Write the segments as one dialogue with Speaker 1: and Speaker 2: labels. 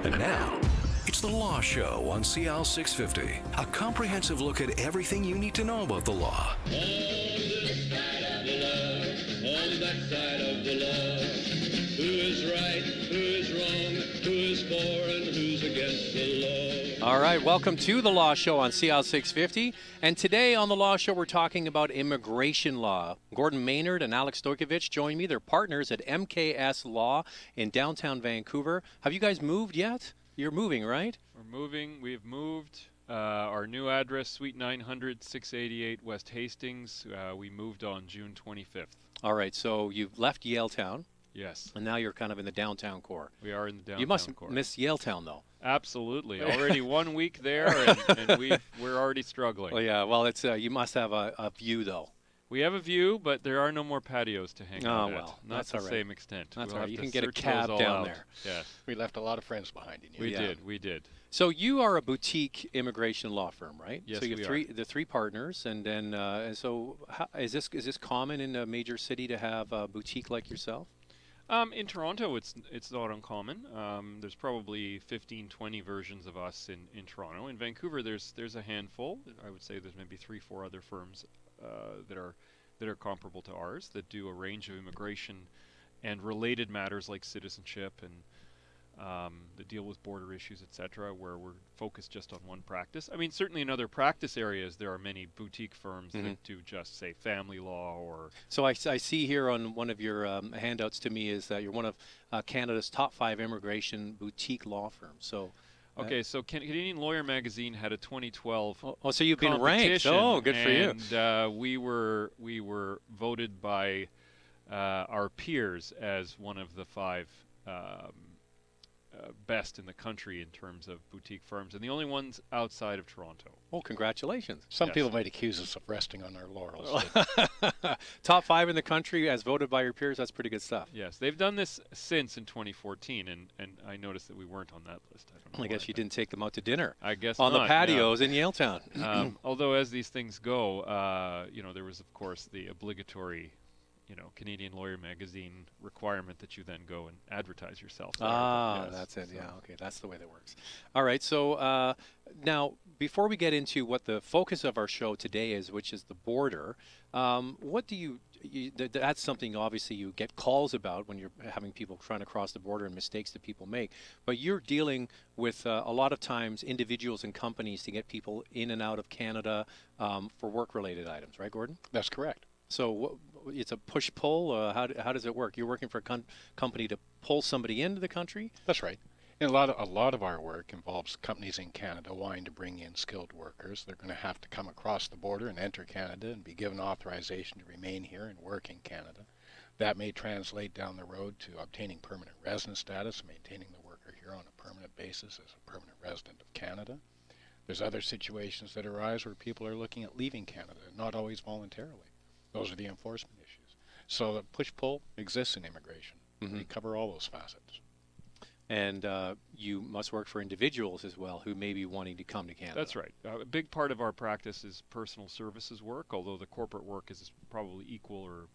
Speaker 1: And now, it's The Law Show on CL650. A comprehensive look at everything you need to know about the law.
Speaker 2: On this side of the law, on that side of the law. Who is right, who is wrong, who is for and who's against the law.
Speaker 3: All right, welcome to The Law Show on CL650. And today on The Law Show, we're talking about immigration law. Gordon Maynard and Alex Stojkovic join me. They're partners at MKS Law in downtown Vancouver. Have you guys moved yet? You're moving, right?
Speaker 4: We're moving. We've moved. Our new address, Suite 900, 688 West Hastings. We moved on June 25th.
Speaker 3: All right, so you've left Yaletown.
Speaker 4: Yes.
Speaker 3: And now you're kind of in the downtown core.
Speaker 4: We are in the downtown core.
Speaker 3: You must miss Yaletown, though.
Speaker 4: Absolutely. Already 1 week there, and we're already struggling.
Speaker 3: Well, yeah. Well, it's you must have a view, though.
Speaker 4: We have a view, but there are no more patios to hang out at.
Speaker 3: Well,
Speaker 4: Not
Speaker 3: that's
Speaker 4: to
Speaker 3: all
Speaker 4: the
Speaker 3: right.
Speaker 4: same extent.
Speaker 3: That's
Speaker 4: we'll
Speaker 3: all right.
Speaker 4: have
Speaker 3: You
Speaker 4: to
Speaker 3: can get a
Speaker 4: search
Speaker 3: cab
Speaker 4: those all
Speaker 3: down
Speaker 4: out.
Speaker 3: there.
Speaker 4: Yes.
Speaker 5: We left a lot of friends behind in you.
Speaker 4: We did.
Speaker 3: So you are a boutique immigration law firm, right?
Speaker 4: Yes,
Speaker 3: so you have
Speaker 4: we
Speaker 3: the three partners, and then is this common in a major city to have a boutique like yourself?
Speaker 4: In Toronto, it's not uncommon. There's probably 15, 20 versions of us in Toronto. In Vancouver, there's a handful. I would say there's maybe 3, 4 other firms that are comparable to ours that do a range of immigration and related matters like citizenship and that deal with border issues, etc., where we're focused just on one practice. I mean, certainly in other practice areas, there are many boutique firms that do just, say, family law or...
Speaker 3: So I see here on one of your handouts to me is that you're one of Canada's top 5 immigration boutique law firms. So...
Speaker 4: Okay, so Canadian Lawyer Magazine had a 2012
Speaker 3: so you've been ranked. Oh, good for you.
Speaker 4: And we were voted by our peers as one of the 5 best in the country in terms of boutique firms, and the only ones outside of Toronto.
Speaker 3: Oh, congratulations.
Speaker 5: Some people might accuse us of resting on our laurels.
Speaker 3: Top 5 in the country as voted by your peers, that's pretty good stuff.
Speaker 4: Yes, they've done this since in 2014, and I noticed that we weren't on that list.
Speaker 3: I guess you didn't take them out to dinner.
Speaker 4: I guess
Speaker 3: on
Speaker 4: not,
Speaker 3: the patios in Yaletown.
Speaker 4: Although as these things go, there was, of course, the obligatory Canadian Lawyer Magazine requirement that you then go and advertise yourself.
Speaker 3: Yes, that's it. So. Yeah, okay, that's the way that works. All right, so now before we get into what the focus of our show today is, which is the border, what do you that's something obviously you get calls about when you're having people trying to cross the border and mistakes that people make, but you're dealing with a lot of times individuals and companies to get people in and out of Canada for work-related items, right, Gordon?
Speaker 5: That's correct.
Speaker 3: So it's a push-pull. How does it work? You're working for a company to pull somebody into the country?
Speaker 5: That's right. And a lot of our work involves companies in Canada wanting to bring in skilled workers. They're going to have to come across the border and enter Canada and be given authorization to remain here and work in Canada. That may translate down the road to obtaining permanent resident status, maintaining the worker here on a permanent basis as a permanent resident of Canada. There's other situations that arise where people are looking at leaving Canada, not always voluntarily. Those are the enforcement issues. So the push-pull exists in immigration. We cover all those facets.
Speaker 3: And you must work for individuals as well who may be wanting to come to Canada.
Speaker 4: That's right. A big part of our practice is personal services work, although the corporate work is probably equal or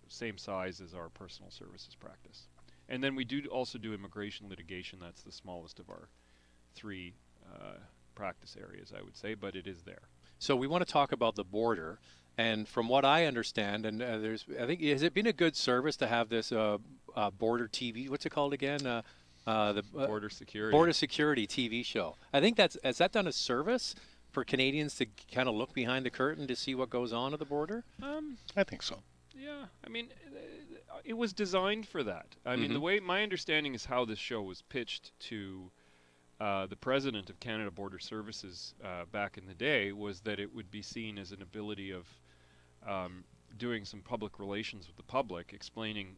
Speaker 4: same size as our personal services practice. And then we do also do immigration litigation. That's the smallest of our 3 practice areas, I would say, but it is there.
Speaker 3: So we want to talk about the border. And from what I understand, and I think, has it been a good service to have this border TV? What's it called again? The
Speaker 4: Border Security.
Speaker 3: Border Security TV show. I think has that done a service for Canadians to kind of look behind the curtain to see what goes on at the border?
Speaker 5: I think so.
Speaker 4: Yeah, I mean, it was designed for that. I mean, the way my understanding is how this show was pitched to the president of Canada Border Services back in the day was that it would be seen as an ability of doing some public relations with the public, explaining,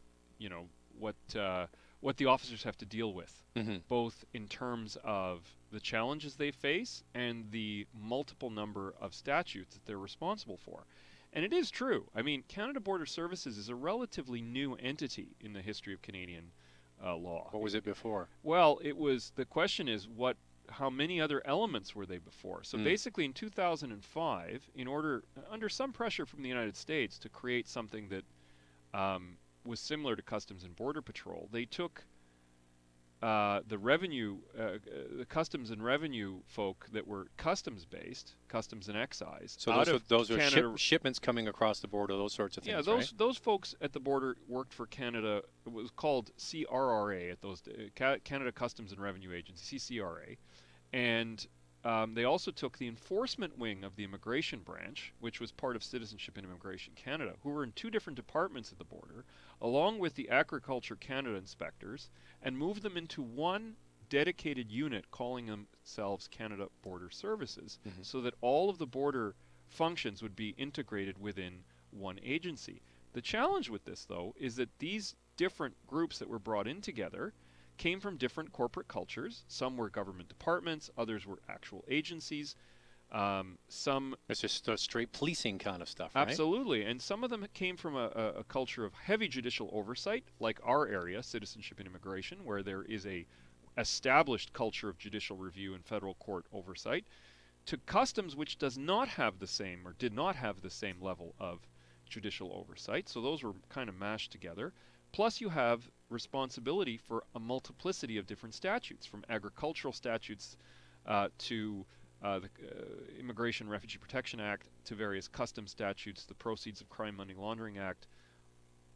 Speaker 4: what the officers have to deal with, both in terms of the challenges they face and the multiple number of statutes that they're responsible for. And it is true. I mean, Canada Border Services is a relatively new entity in the history of Canadian law.
Speaker 3: What was it before?
Speaker 4: Well, the question is how many other elements were they before? So basically in 2005, under some pressure from the United States to create something that was similar to Customs and Border Patrol, they took the revenue, the customs and revenue folk that were customs-based, customs and excise.
Speaker 3: So
Speaker 4: out
Speaker 3: those
Speaker 4: of
Speaker 3: are
Speaker 4: Canada,
Speaker 3: shipments coming across the border, those sorts of things,
Speaker 4: yeah,
Speaker 3: right?
Speaker 4: those folks at the border worked for Canada. It was called CRRA at those Canada Customs and Revenue Agency, CCRA, and they also took the enforcement wing of the immigration branch, which was part of Citizenship and Immigration Canada, who were in two different departments at the border, along with the Agriculture Canada inspectors, and moved them into one dedicated unit calling themselves Canada Border Services, so that all of the border functions would be integrated within one agency. The challenge with this, though, is that these different groups that were brought in together came from different corporate cultures. Some were government departments, others were actual agencies. Some
Speaker 3: It's just straight policing kind of stuff, right?
Speaker 4: absolutely, and some of them came from a culture of heavy judicial oversight, like our area, Citizenship and Immigration, where there is a established culture of judicial review and federal court oversight, to customs, which does not have the same or did not have the same level of judicial oversight. So those were kind of mashed together. Plus, you have responsibility for a multiplicity of different statutes, from agricultural statutes to the Immigration Refugee Protection Act, to various customs statutes, the Proceeds of Crime Money Laundering Act.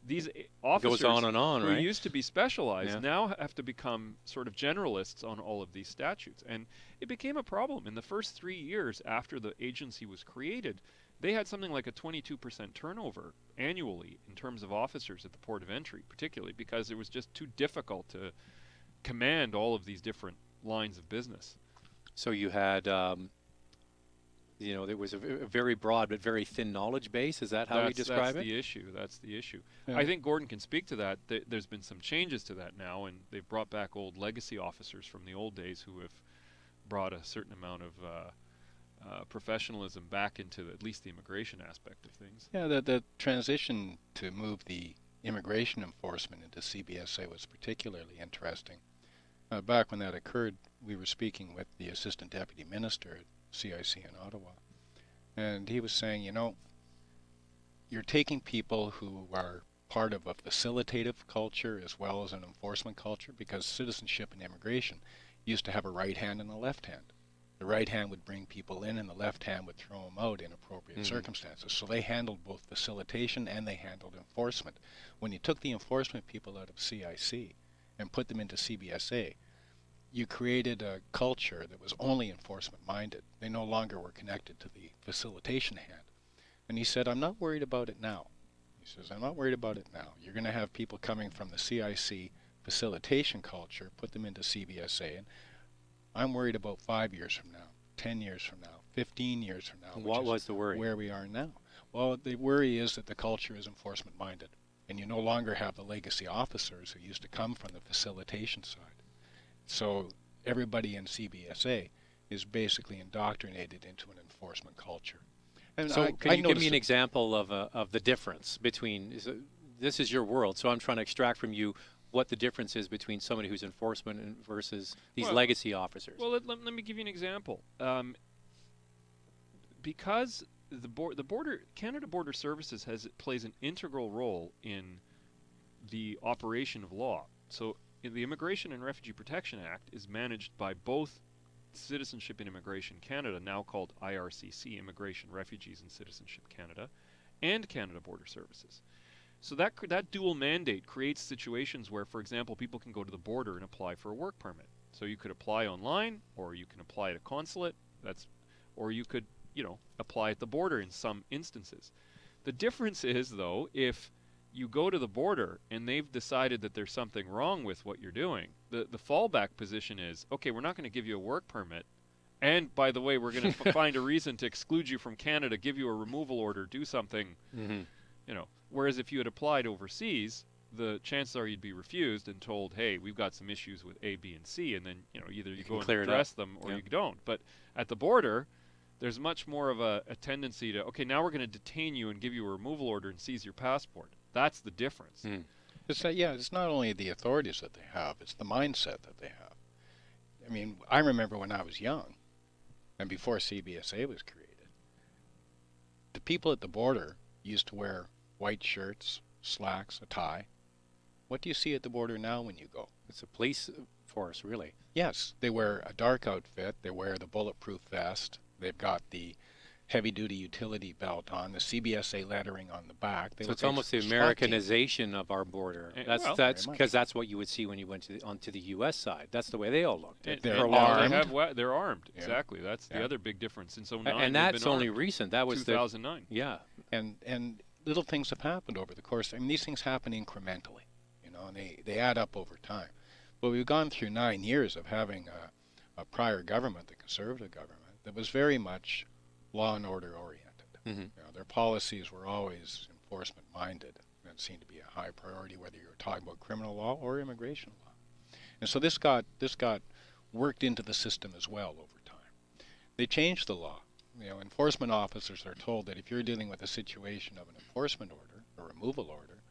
Speaker 4: These officers
Speaker 3: Goes on and on,
Speaker 4: who
Speaker 3: right?
Speaker 4: used to be specialized
Speaker 3: Yeah.
Speaker 4: now have to become sort of generalists on all of these statutes. And it became a problem. In the first 3 years after the agency was created, they had something like a 22% turnover annually in terms of officers at the port of entry, particularly because it was just too difficult to command all of these different lines of business.
Speaker 3: So you had, there was a very broad but very thin knowledge base. Is that how we describe
Speaker 4: That's
Speaker 3: it?
Speaker 4: the issue. That's the issue.
Speaker 5: Yeah.
Speaker 4: I think Gordon can speak to that. There's been some changes to that now, and they've brought back old legacy officers from the old days who have brought a certain amount of professionalism back into at least the immigration aspect of things.
Speaker 5: Yeah, the transition to move the immigration enforcement into CBSA was particularly interesting. Back when that occurred, we were speaking with the Assistant Deputy Minister at CIC in Ottawa, and he was saying, you're taking people who are part of a facilitative culture as well as an enforcement culture, because citizenship and immigration used to have a right hand and a left hand. The right hand would bring people in and the left hand would throw them out in appropriate circumstances. So they handled both facilitation and they handled enforcement. When you took the enforcement people out of CIC and put them into CBSA, you created a culture that was only enforcement minded. They no longer were connected to the facilitation hand. And he said, I'm not worried about it now. He says, I'm not worried about it now. You're going to have people coming from the CIC facilitation culture, put them into CBSA, and I'm worried about 5 years from now, 10 years from now, 15 years from now.
Speaker 3: What was the worry?
Speaker 5: Where we are now. Well, the worry is that the culture is enforcement minded, and you no longer have the legacy officers who used to come from the facilitation side. So everybody in CBSA is basically indoctrinated into an enforcement culture. And
Speaker 3: So can you give me an
Speaker 5: it.
Speaker 3: example of the difference between, this is your world, so I'm trying to extract from you what the difference is between somebody who's enforcement versus these
Speaker 4: Well-
Speaker 3: legacy officers.
Speaker 4: Well, let me give you an example. Because the border Canada Border Services plays an integral role in the operation of law. So the Immigration and Refugee Protection Act is managed by both Citizenship and Immigration Canada, now called IRCC, Immigration, Refugees and Citizenship Canada, and Canada Border Services. So that dual mandate creates situations where, for example, people can go to the border and apply for a work permit. So you could apply online, or you can apply at a consulate. Or you could, apply at the border in some instances. The difference is, though, if you go to the border and they've decided that there's something wrong with what you're doing, the fallback position is, okay, we're not going to give you a work permit, and by the way, we're going to find a reason to exclude you from Canada, give you a removal order, do something, Whereas if you had applied overseas, the chances are you'd be refused and told, hey, we've got some issues with A, B, and C, and then either you go and
Speaker 3: clear it
Speaker 4: address
Speaker 3: up.
Speaker 4: them or
Speaker 3: Yeah.
Speaker 4: you don't. But at the border, there's much more of a tendency to, okay, now we're going to detain you and give you a removal order and seize your passport. That's the difference.
Speaker 5: It's not only the authorities that they have, it's the mindset that they have. I mean, I remember when I was young, and before CBSA was created, the people at the border used to wear white shirts, slacks, a tie. What do you see at the border now when you go?
Speaker 3: It's a police force, really.
Speaker 5: Yes, they wear a dark outfit, they wear the bulletproof vest, they've got the heavy-duty utility belt on, the CBSA lettering on the back.
Speaker 3: So it's almost the Americanization of our border. That's because that's what you would see when you went onto the U.S. side. That's the way they all looked.
Speaker 5: They're armed.
Speaker 4: They're armed.
Speaker 5: Yeah.
Speaker 4: Exactly. That's the other big difference. In 2009,
Speaker 3: and that's only recent. That was
Speaker 4: 2009.
Speaker 3: Yeah.
Speaker 5: And little things have happened over the course. I mean, these things happen incrementally, you know, and they add up over time. But we've gone through 9 years of having a prior government, the Conservative government, that was very much law and order oriented.
Speaker 3: Mm-hmm.
Speaker 5: You know, their policies were always enforcement minded. That seemed to be a high priority, whether you were talking about criminal law or immigration law. And so this got worked into the system as well over time. They changed the law. You know, enforcement officers are told that if you're dealing with a situation of an enforcement order, a removal order,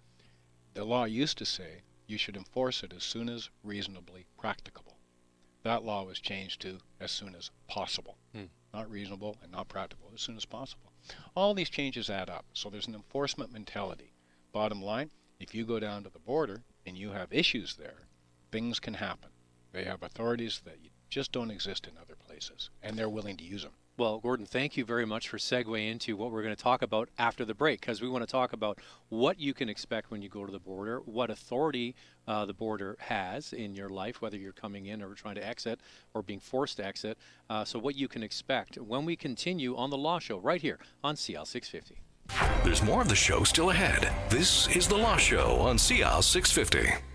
Speaker 5: the law used to say you should enforce it as soon as reasonably practicable. That law was changed to as soon as possible. Not reasonable and not practical, as soon as possible. All these changes add up. So there's an enforcement mentality. Bottom line, if you go down to the border and you have issues there, things can happen. They have authorities that just don't exist in other places, and they're willing to use them.
Speaker 3: Well, Gordon, thank you very much for segueing into what we're going to talk about after the break, because we want to talk about what you can expect when you go to the border, what authority the border has in your life, whether you're coming in or trying to exit or being forced to exit, so what you can expect when we continue on The Law Show right here on CL 650.
Speaker 1: There's more of the show still ahead. This is The Law Show on CL 650.